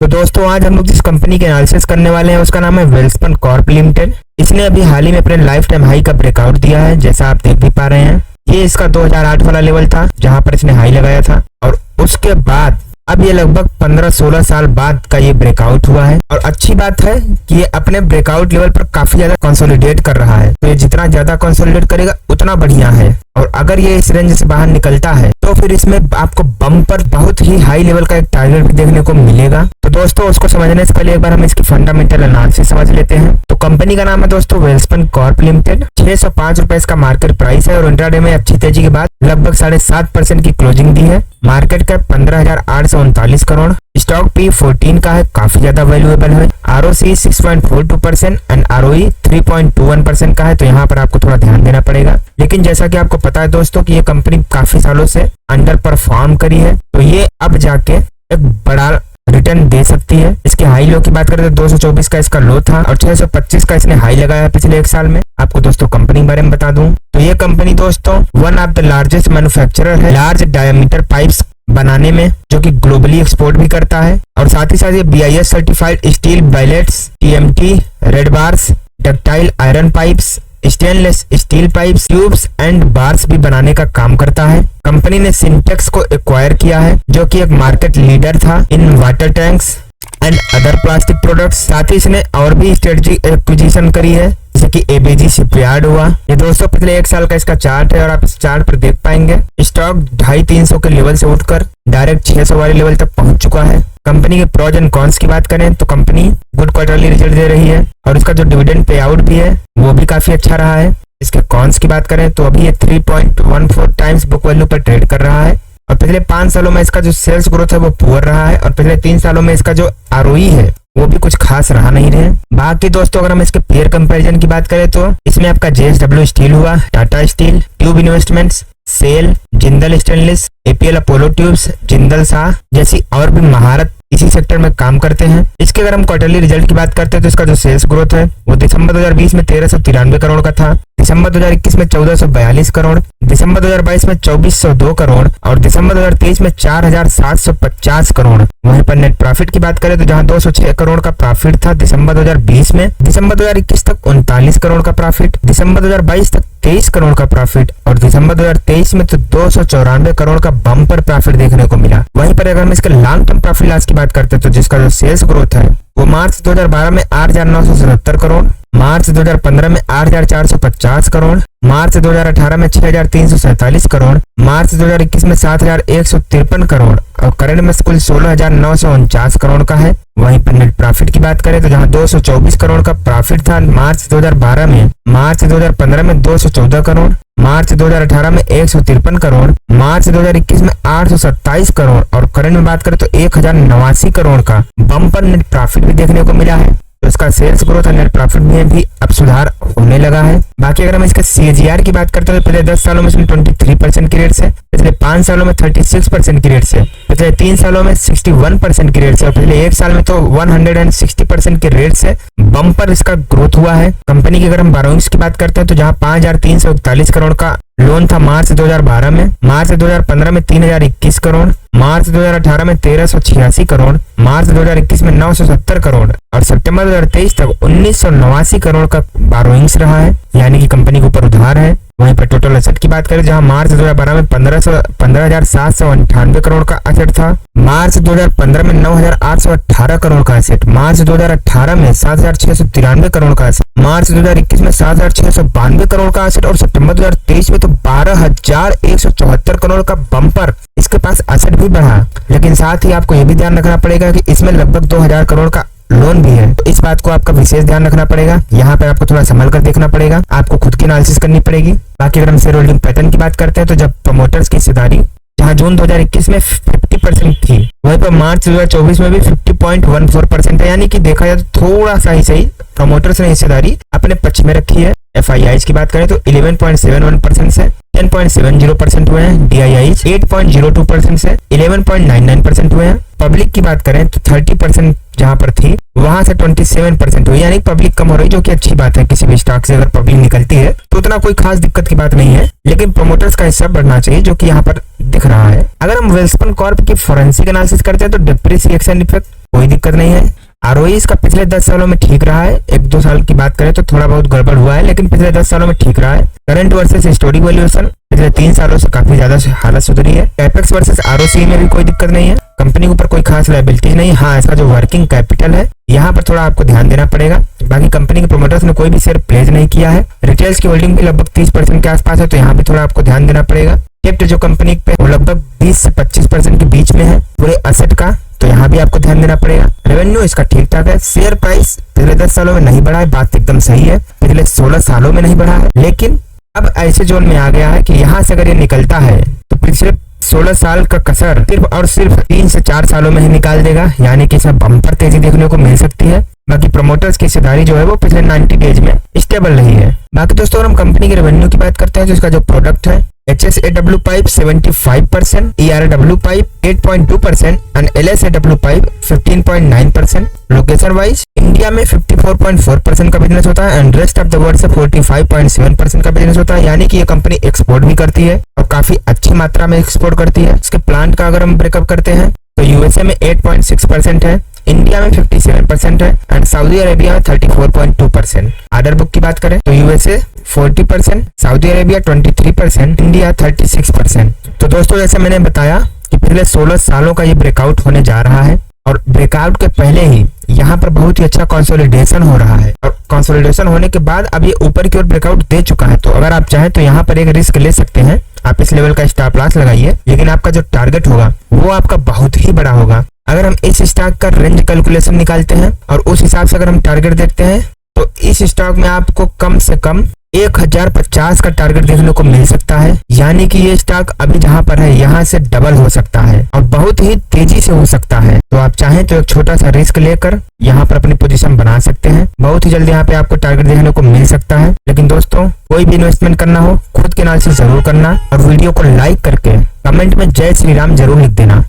तो दोस्तों आज हम लोग जिस कंपनी के एनालिसिस करने वाले हैं उसका नाम है वेल्सपन कॉर्प लिमिटेड। इसने अभी हाल ही में अपने लाइफ टाइम हाई का ब्रेकआउट दिया है, जैसा आप देख भी पा रहे हैं। ये इसका 2008 वाला लेवल था जहां पर इसने हाई लगाया था और उसके बाद अब ये लगभग 15-16 साल बाद का ये ब्रेकआउट हुआ है। और अच्छी बात है कि ये अपने ब्रेकआउट लेवल पर काफी ज्यादा कंसोलिडेट कर रहा है। तो ये जितना ज्यादा कंसोलिडेट करेगा उतना बढ़िया है। और अगर ये इस रेंज से बाहर निकलता है तो फिर इसमें आपको बम्पर बहुत ही हाई लेवल का एक टारगेट भी देखने को मिलेगा। तो दोस्तों उसको समझने से पहले एक बार हम इसकी फंडामेंटल एनालिसिस समझ लेते हैं। तो कंपनी का नाम है दोस्तों वेल्सपन कॉर्प लिमिटेड। 605 रुपए इसका मार्केट प्राइस है और इंट्राडे में अच्छी तेजी के बाद लगभग 7.5% की क्लोजिंग दी है। Market cap 15,839 crore. Stock P 14 का है, काफी ज्यादा वैल्यूएबल है। ROC 6.42% एंड ROE 3.21% का है। तो यहाँ पर आपको थोड़ा ध्यान देना पड़ेगा। लेकिन जैसा कि आपको पता है दोस्तों कि ये कंपनी काफी सालों से अंडर परफॉर्म करी है, तो ये अब जाके एक बड़ा रिटर्न दे सकती है। इसके हाई लो की बात करें तो 224 का इसका लो था और 625 का इसने हाई लगाया है पिछले एक साल में। आपको दोस्तों कंपनी के बारे में बता दूं तो ये कंपनी दोस्तों one of the largest manufacturer है लार्ज डायमीटर पाइप्स बनाने में, जो कि ग्लोबली एक्सपोर्ट भी करता है। और साथ ही साथ ये BIS certified steel ballets, TMT, red bars, ductile iron pipes, stainless steel pipes, tubes and bars भी बनाने का काम करता है। कंपनी ने सिंटेक्स को एक्वायर किया है, जो कि एक मार्केट लीडर था in water tanks and other plastic products. साथ ही इसने और भी स्ट्रेटेजिक एक्विजिशन करी है, जैसे कि ABG शिपयार्ड हुआ। ये दोस्तों पिछले एक साल का इसका चार्ट है और आप इस चार्ट पर देख पाएंगे स्टॉक 250-300 के लेवल से उठकर डायरेक्ट 600 वाले लेवल तक पहुंच चुका है। कंपनी के प्रोज एंड कॉन्स की बात करें तो कंपनी गुड क्वार्टरली रिजल्ट दे रही है और इसका जो डिविडेंड पे आउट भी है वो भी काफी अच्छा रहा है। इसके कॉन्स की बात करें तो अभी ये 3.14 टाइम्स बुक वैल्यू पर ट्रेड कर रहा है और पिछले 5 सालों में इसका जो सेल्स ग्रोथ है वो पुअर रहा है और पिछले 3 सालों में इसका जो ROE है वो भी कुछ खास रहा नहीं है। बाकी दोस्तों अगर हम इसके पेयर कंपैरिजन की बात करें तो इसमें आपका JSW स्टील हुआ, Tata steel, tube investments, SAIL, Jindal stainless, APL Apollo tubes, Jindal Saw जैसी और भी महारत इसी सेक्टर में काम करते हैं। इसके अगर हम क्वार्टरली रिजल्ट की बात करते हैं तो इसका जो सेल्स ग्रोथ है वो दिसंबर 2020 में 1393 करोड़ का था, दिसंबर 2021 में 1442 करोड़, दिसंबर 2022 में 2402 करोड़ और दिसंबर 2023 में 4750 करोड़। वहीं पर नेट प्रॉफिट की बात करें तो जहां 206 करोड़ का प्रॉफिट था दिसंबर 2020 में, दिसंबर 2021 तक 39 करोड़ का प्रॉफिट, दिसंबर 2022 तक 23 करोड़ का प्रॉफिट और दिसंबर 2023 में तो 294 करोड़ का बम्पर प्रॉफिट देखने को मिला। वहीं पर अगर हम इसके लॉन्ग टर्म प्रॉफिट लॉस की बात करते हैं तो जिसका जो सेल्स ग्रोथ है वो मार्च 2012 में 8,977 करोड़, मार्च 2015 में 8,450 करोड़, मार्च 2018 में 6,347 करोड़, मार्च 2021 में 7,153 करोड़ और करंट में कुल 16,949 करोड़ का है। वहीं पर नेट प्रॉफिट की बात करें तो जहां 224 करोड़ का प्रॉफिट था मार्च 2012 में, मार्च 2015 में 214 करोड़, मार्च 2018 में 153 करोड़, मार्च 2021 में 827 करोड़ और करंट में बात करें तो 1,089 करोड़ का बम्पर नेट प्रॉफिट भी देखने को मिला है। तो इसका सेल्स ग्रोथ और नेट प्रॉफिट में भी अब सुधार होने लगा है। बाकी अगर हम इसके CAGR की बात करते हैं तो पिछले 10 सालों में इसमें 23% की रेट से, पिछले 5 सालों में 36% की रेट से, पिछले 3 सालों में 61% की रेट से और पिछले 1 साल में तो 160% की रेट से बम्पर इसका ग्रोथ हुआ है। कंपनी की अगर हम बोरोइंग्स की बात करते हैं तो जहां 5,341 करोड़ का लोन था मार्च 2012 में, मार्च 2015 में 3,021 करोड़, मार्च 2018 में 1,386 करोड़, मार्च 2021 में 970 करोड़ और सितंबर 2023 तक 1,989 करोड़ का बोरोइंग्स रहा है, यानी कि कंपनी के ऊपर उधार है। वहीं पर टोटल एसेट की बात करें जहां मार्च 2012 में 15,798 करोड़ का एसेट था, मार्च 2015 में 9,818 करोड़ का एसेट, मार्च 2018 में 7,693 करोड़ का एसेट, मार्च 2021 में 7,692 करोड़ का एसेट और सितंबर 2023 में तो 12,174 करोड़ का बम्पर इसके पास एसेट भी बढ़ा। लेकिन साथ ही आपको यह भी ध्यान रखना पड़ेगा कि इसमें लगभग 2,000 करोड़ का लोन भी है, तो इस बात को आपका विशेष ध्यान रखना पड़ेगा। यहाँ पे आपको थोड़ा संभल कर देखना पड़ेगा, आपको खुद की एनालिसिस करनी पड़ेगी। बाकी अगर हम शेयर होल्डिंग पैटर्न की बात करते हैं तो जब प्रमोटर्स की हिस्सेदारी जहां जून 2021 में 50% थी वहीं पर मार्च 2024 में भी 50.14% है, यानी कि देखा जाए तो थोड़ा सा ही सही प्रमोटर्स ने हिस्सेदारी अपने पक्ष में रखी है। FIIs की बात करें तो 11.71% से 10.70% हुए हैं, DIIs 8.02% से 11.99% हुए हैं। पब्लिक की बात करें तो 30% जहां पर थी वहां से 27% हुई, यानी पब्लिक कम हो रही, जो कि अच्छी बात है। किसी भी स्टॉक से अगर पब्लिक निकलती है तो उतना कोई खास दिक्कत की बात नहीं है, लेकिन प्रोमोटर्स का हिस्सा बढ़ना चाहिए, जो कि यहाँ पर दिख रहा है। अगर हम वेल्सपन कॉर्प की फोरेंसिक एनालिसिस करते हैं तो डिप्रिसिएशन इफेक्ट कोई दिक्कत नहीं है। आरओई इसका पिछले 10 सालों में ठीक रहा है। 1-2 साल की बात करें तो थोड़ा बहुत गड़बड़ हुआ है, लेकिन पिछले 10 सालों में ठीक रहा है। करंट वर्सेस हिस्टोरिक वैल्यूएशन पिछले 3 सालों से काफी ज्यादा हालत सुधरी है। कैपेक्स वर्सेस आरओसी में भी कोई दिक्कत नहीं है। कंपनी के ऊपर कोई खास लायबिलिटीज नहीं। हाँ, इसका जो वर्किंग कैपिटल है यहाँ पर थोड़ा आपको ध्यान देना पड़ेगा। बाकी कंपनी के प्रोमोटर्स ने कोई भी शेयर प्लेज नहीं किया है। रिटेल्स की होल्डिंग भी लगभग 30% के आसपास है, तो यहाँ पे थोड़ा आपको ध्यान देना पड़ेगा। डेब्ट जो कंपनी पे वो लगभग 20 से 25% के बीच में है पूरे असेट का, तो यहाँ भी आपको ध्यान देना पड़ेगा। रेवेन्यू इसका ठीक ठाक है। शेयर प्राइस पिछले 10 सालों में नहीं बढ़ा है, बात एकदम सही है। पिछले 16 सालों में नहीं बढ़ा है, लेकिन अब ऐसे जोन में आ गया है कि यहाँ से अगर ये निकलता है तो पिछले 16 साल का कसर सिर्फ और सिर्फ 3 से 4 सालों में ही निकाल देगा, यानी कि इसमें बम्पर तेजी देखने को मिल सकती है। बाकी प्रमोटर्स की हिस्सेदारी जो है वो पिछले 90 डेज में स्टेबल रही है। बाकी दोस्तों, हम कंपनी के रेवेन्यू की बात करते हैं तो इसका जो प्रोडक्ट है HSAW pipe 75%, ERW pipe 8.2% and LSAW pipe 15.9%। Location wise India में 54.4% का बिजनेस होता है and rest of the world से 45.7% का बिजनेस होता है, यानी कि ये कंपनी एक्सपोर्ट भी करती है और काफी अच्छी मात्रा में एक्सपोर्ट करती है। इसके प्लांट का अगर हम ब्रेकअप करते हैं तो यूएसए में 8.6% है, इंडिया में 57% है एंड सऊदी अरेबिया में 34.2%। ऑर्डर बुक की बात करें तो यूएसए 40%, सऊदी अरेबिया 23%, इंडिया 36%। तो दोस्तों, जैसे मैंने बताया कि पिछले 16 सालों का ये ब्रेकआउट होने जा रहा है और ब्रेकआउट के पहले ही यहाँ पर बहुत ही अच्छा कंसोलिडेशन हो रहा है और कंसोलिडेशन होने के बाद अब ये ऊपर की ओर ब्रेकआउट दे चुका है। तो अगर आप चाहें तो यहाँ पर एक रिस्क ले सकते हैं। आप इस लेवल का स्टॉप लॉस लगाइए, लेकिन आपका जो टारगेट होगा वो आपका बहुत ही बड़ा होगा। अगर हम इस स्टॉक का रेंज कैलकुलेशन निकालते हैं और उस हिसाब से अगर हम टारगेट देखते हैं तो इस स्टॉक में आपको कम से कम 1050 का टारगेट देखने को मिल सकता है, यानी कि ये स्टॉक अभी जहां पर है यहाँ से डबल हो सकता है और बहुत ही तेजी से हो सकता है। तो आप चाहें तो एक छोटा सा रिस्क लेकर यहाँ पर अपनी पोजीशन बना सकते हैं। बहुत ही जल्दी यहाँ पे आपको टारगेट देखने को मिल सकता है। लेकिन दोस्तों, कोई भी इन्वेस्टमेंट करना हो खुद के एनालिसिस जरूर करना और वीडियो को लाइक करके कमेंट में जय श्री राम जरूर लिख देना।